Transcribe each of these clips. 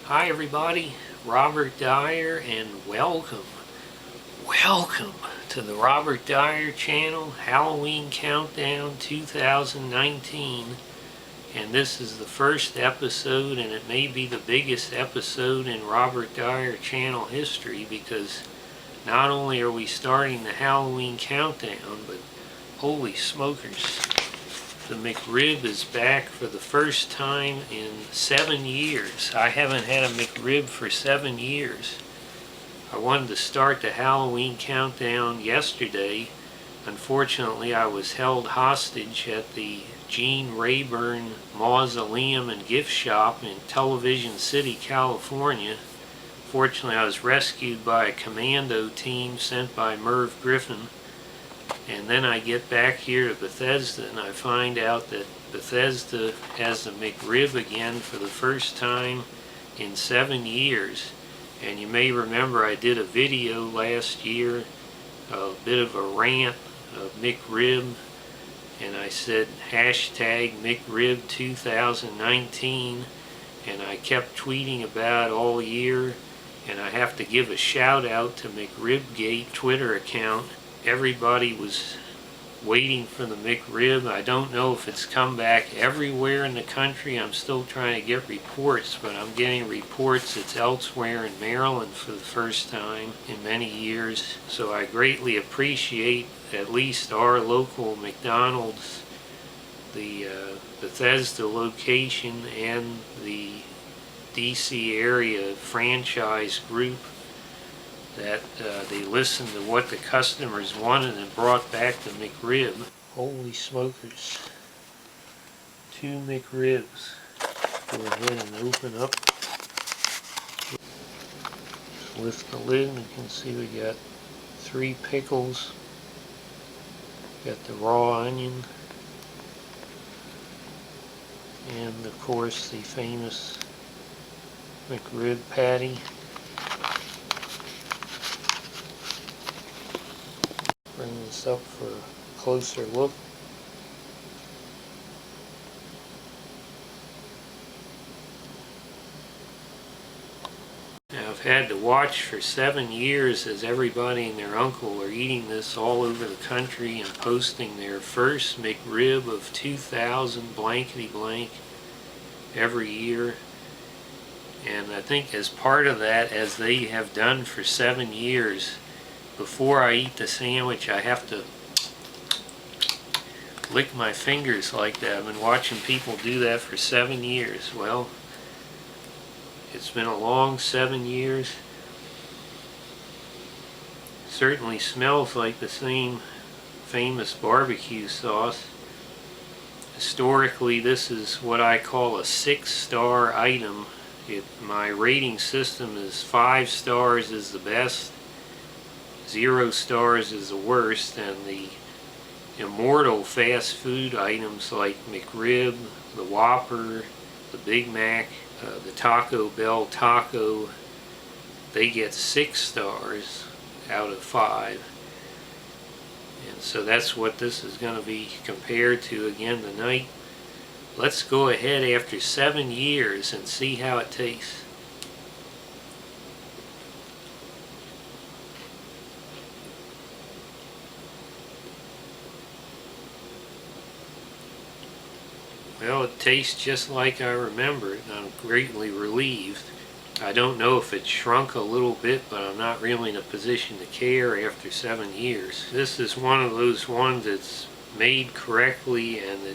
Hi everybody, Robert Dyer, and welcome to the Robert Dyer channel, Halloween Countdown 2019. And this is the first episode, and it may be the biggest episode in Robert Dyer channel history, because not only are we starting the Halloween Countdown, but holy smokers, the McRib is back for the first time in 7 years. I haven't had a McRib for 7 years. I wanted to start the Halloween countdown yesterday. Unfortunately, I was held hostage at the Gene Rayburn Mausoleum and Gift Shop in Television City, California. Fortunately, I was rescued by a commando team sent by Merv Griffin. And then I get back here to Bethesda and I find out that Bethesda has the McRib again for the first time in 7 years. And you may remember I did a video last year, a bit of a rant of McRib, and I said hashtag McRib 2019, and I kept tweeting about it all year. And I have to give a shout out to McRibgate Twitter account. Everybody was waiting for the McRib. I don't know if it's come back everywhere in the country. I'm still trying to get reports, but I'm getting reports it's elsewhere in Maryland for the first time in many years. So I greatly appreciate at least our local McDonald's, the Bethesda location, and the DC area franchise group, that they listened to what the customers wanted and brought back the McRib. Holy smokers. 2 McRibs. Go ahead and open up. Lift the lid and you can see we got 3 pickles. Got the raw onion. And of course the famous McRib patty. Bring this up for a closer look. Now I've had to watch for 7 years as everybody and their uncle are eating this all over the country and posting their first McRib of 2000 blankety blank every year. And I think as part of that, as they have done for 7 years, before I eat the sandwich, I have to lick my fingers like that. I've been watching people do that for 7 years. Well, it's been a long 7 years. Certainly smells like the same famous barbecue sauce. Historically, this is what I call a 6-star item. My rating system is 5 stars is the best, 0 stars is the worst, and the immortal fast food items like McRib, the Whopper, the Big Mac, the Taco Bell taco, they get 6 stars out of 5. And so that's what this is going to be compared to again tonight. Let's go ahead after 7 years and see how it tastes. Well, it tastes just like I remember it, and I'm greatly relieved. I don't know if it shrunk a little bit, but I'm not really in a position to care after 7 years. This is one of those ones that's made correctly, and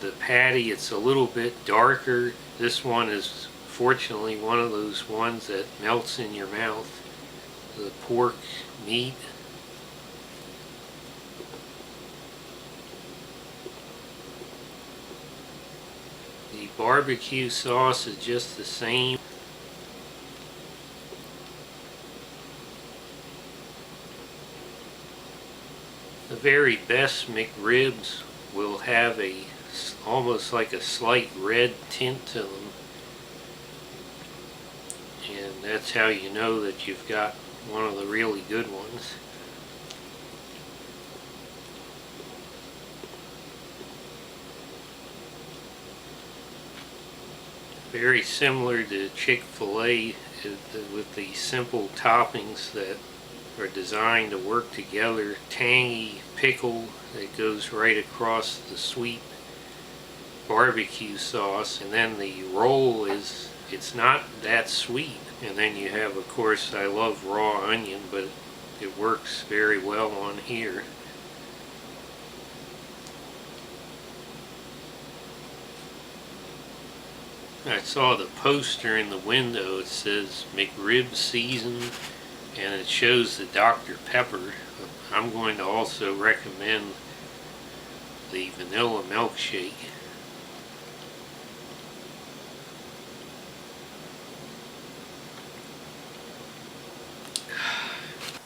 the patty, it's a little bit darker. This one is fortunately one of those ones that melts in your mouth. The pork meat. The barbecue sauce is just the same. The very best McRibs will have almost like a slight red tint to them, and that's how you know that you've got one of the really good ones. Very similar to Chick-fil-A with the simple toppings that are designed to work together. Tangy pickle that goes right across the sweet barbecue sauce, and then the roll it's not that sweet. And then you have, of course, I love raw onion, but it works very well on here. I saw the poster in the window. It says McRib seasoned, and it shows the Dr. Pepper. I'm going to also recommend the vanilla milkshake.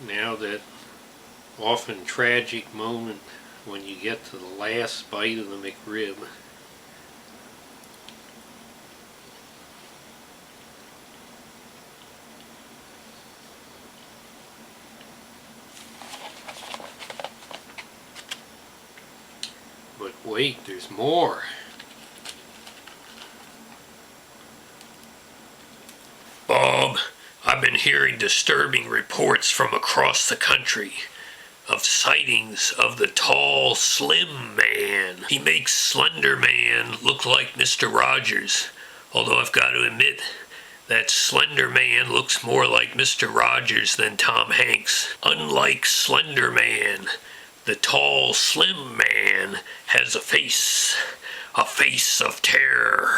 Now that often tragic moment when you get to the last bite of the McRib. But wait, there's more. Bob, I've been hearing disturbing reports from across the country of sightings of the tall, slim man. He makes Slender Man look like Mr. Rogers, although I've got to admit that Slender Man looks more like Mr. Rogers than Tom Hanks. Unlike Slender Man, the tall, slim man has a face of terror.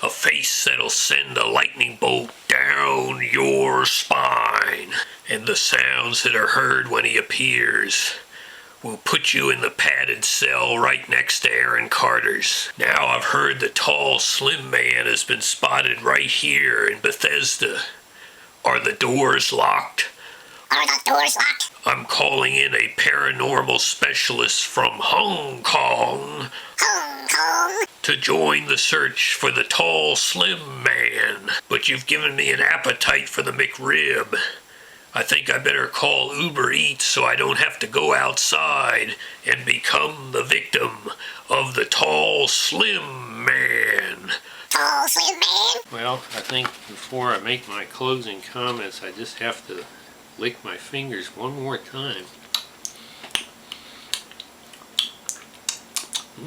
A face that'll send a lightning bolt down your spine. And the sounds that are heard when he appears will put you in the padded cell right next to Aaron Carter's. Now I've heard the tall, slim man has been spotted right here in Bethesda. Are the doors locked? Are the doors locked? I'm calling in a paranormal specialist from Hong Kong. Hong Kong? To join the search for the tall, slim man. But you've given me an appetite for the McRib. I think I better call Uber Eats so I don't have to go outside and become the victim of the tall, slim man. Tall, slim man? Well, I think before I make my closing comments, I just have to lick my fingers one more time.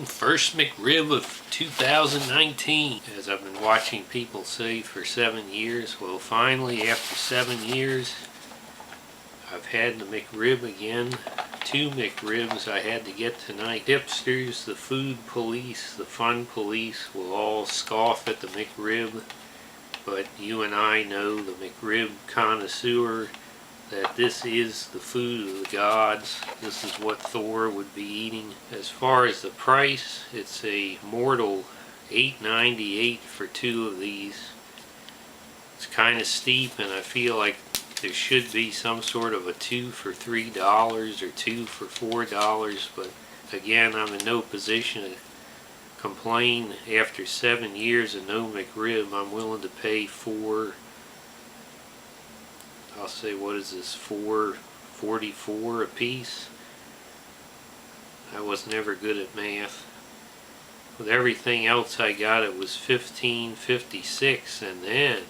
First McRib of 2019, as I've been watching people say for 7 years. Well, finally, after 7 years, I've had the McRib again. 2 McRibs I had to get tonight. Hipsters, the food police, the fun police will all scoff at the McRib, but you and I know, the McRib connoisseur, that this is the food of the gods. This is what Thor would be eating. As far as the price, it's a mortal $8.98 for 2 of these. It's kind of steep, and I feel like there should be some sort of a 2 for $3 or 2 for $4, but again, I'm in no position to complain. After 7 years of no McRib, I'm willing to pay I'll say, what is this, $4.44 a piece? I was never good at math. With everything else I got, it was $15.56, and then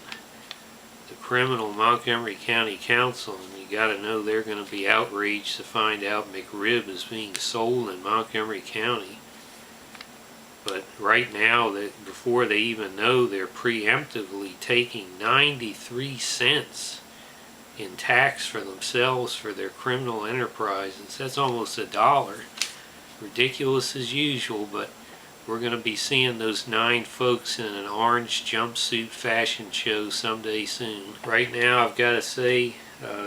the criminal Montgomery County Council, and you gotta know they're gonna be outraged to find out McRib is being sold in Montgomery County. But right now, before they even know, they're preemptively taking 93 cents in tax for themselves for their criminal enterprises. That's almost $1. Ridiculous as usual, but we're going to be seeing those 9 folks in an orange jumpsuit fashion show someday soon. Right now, I've got to say,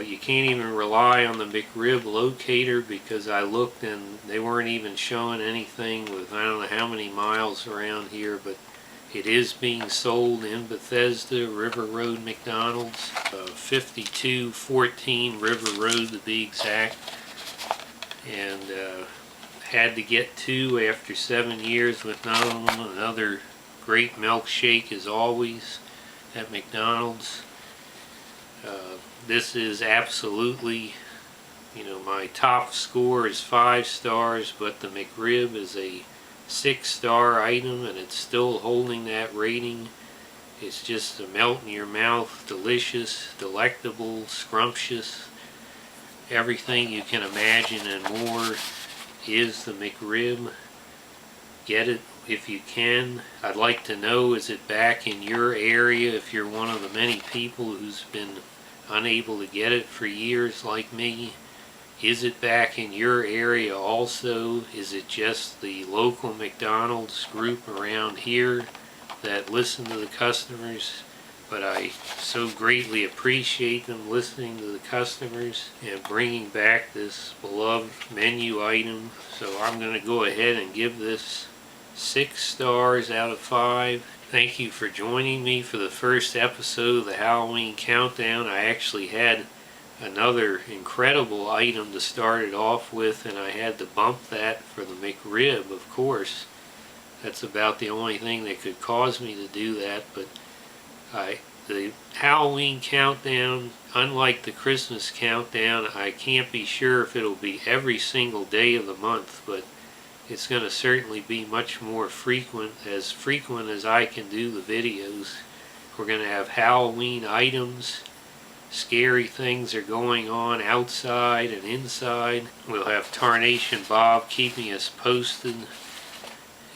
you can't even rely on the McRib locator, because I looked and they weren't even showing anything with I don't know how many miles around here, but it is being sold in Bethesda, River Road McDonald's, 5214 River Road to be exact. And had to get 2 after 7 years with another great milkshake as always at McDonald's. This is absolutely, my top score is 5 stars, but the McRib is a 6-star item, and it's still holding that rating It's just a melt in your mouth, delicious, delectable, scrumptious. Everything you can imagine and more is the McRib. Get it if you can. I'd like to know, is it back in your area if you're one of the many people who's been unable to get it for years like me? Is it back in your area also? Is it just the local McDonald's group around here that listen to the customers? But I so greatly appreciate them listening to the customers and bringing back this beloved menu item. So I'm going to go ahead and give this 6 stars out of 5. Thank you for joining me for the first episode of the Halloween Countdown. I actually had another incredible item to start it off with, and I had to bump that for the McRib, of course. That's about the only thing that could cause me to do that. But the Halloween Countdown, unlike the Christmas Countdown, I can't be sure if it'll be every single day of the month, but it's going to certainly be much more frequent as I can do the videos. We're going to have Halloween items. Scary things are going on outside and inside. We'll have TarnationBob keeping us posted.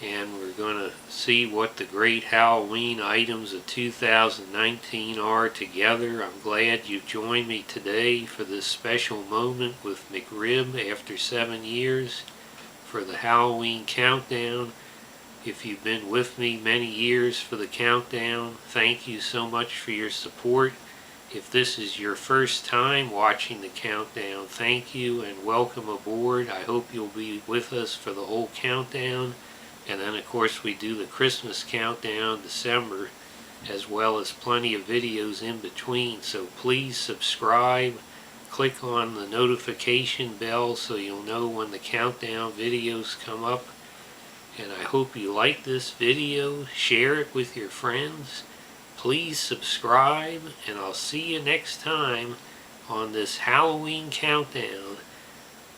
And we're going to see what the great Halloween items of 2019 are together. I'm glad you joined me today for this special moment with McRib after 7 years for the Halloween Countdown. If you've been with me many years for the countdown, thank you so much for your support. If this is your first time watching the countdown, thank you and welcome aboard. I hope you'll be with us for the whole countdown. And then of course we do the Christmas countdown December, as well as plenty of videos in between. So please subscribe, click on the notification bell so you'll know when the countdown videos come up. And I hope you like this video, share it with your friends. Please subscribe, and I'll see you next time on this Halloween Countdown.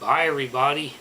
Bye everybody.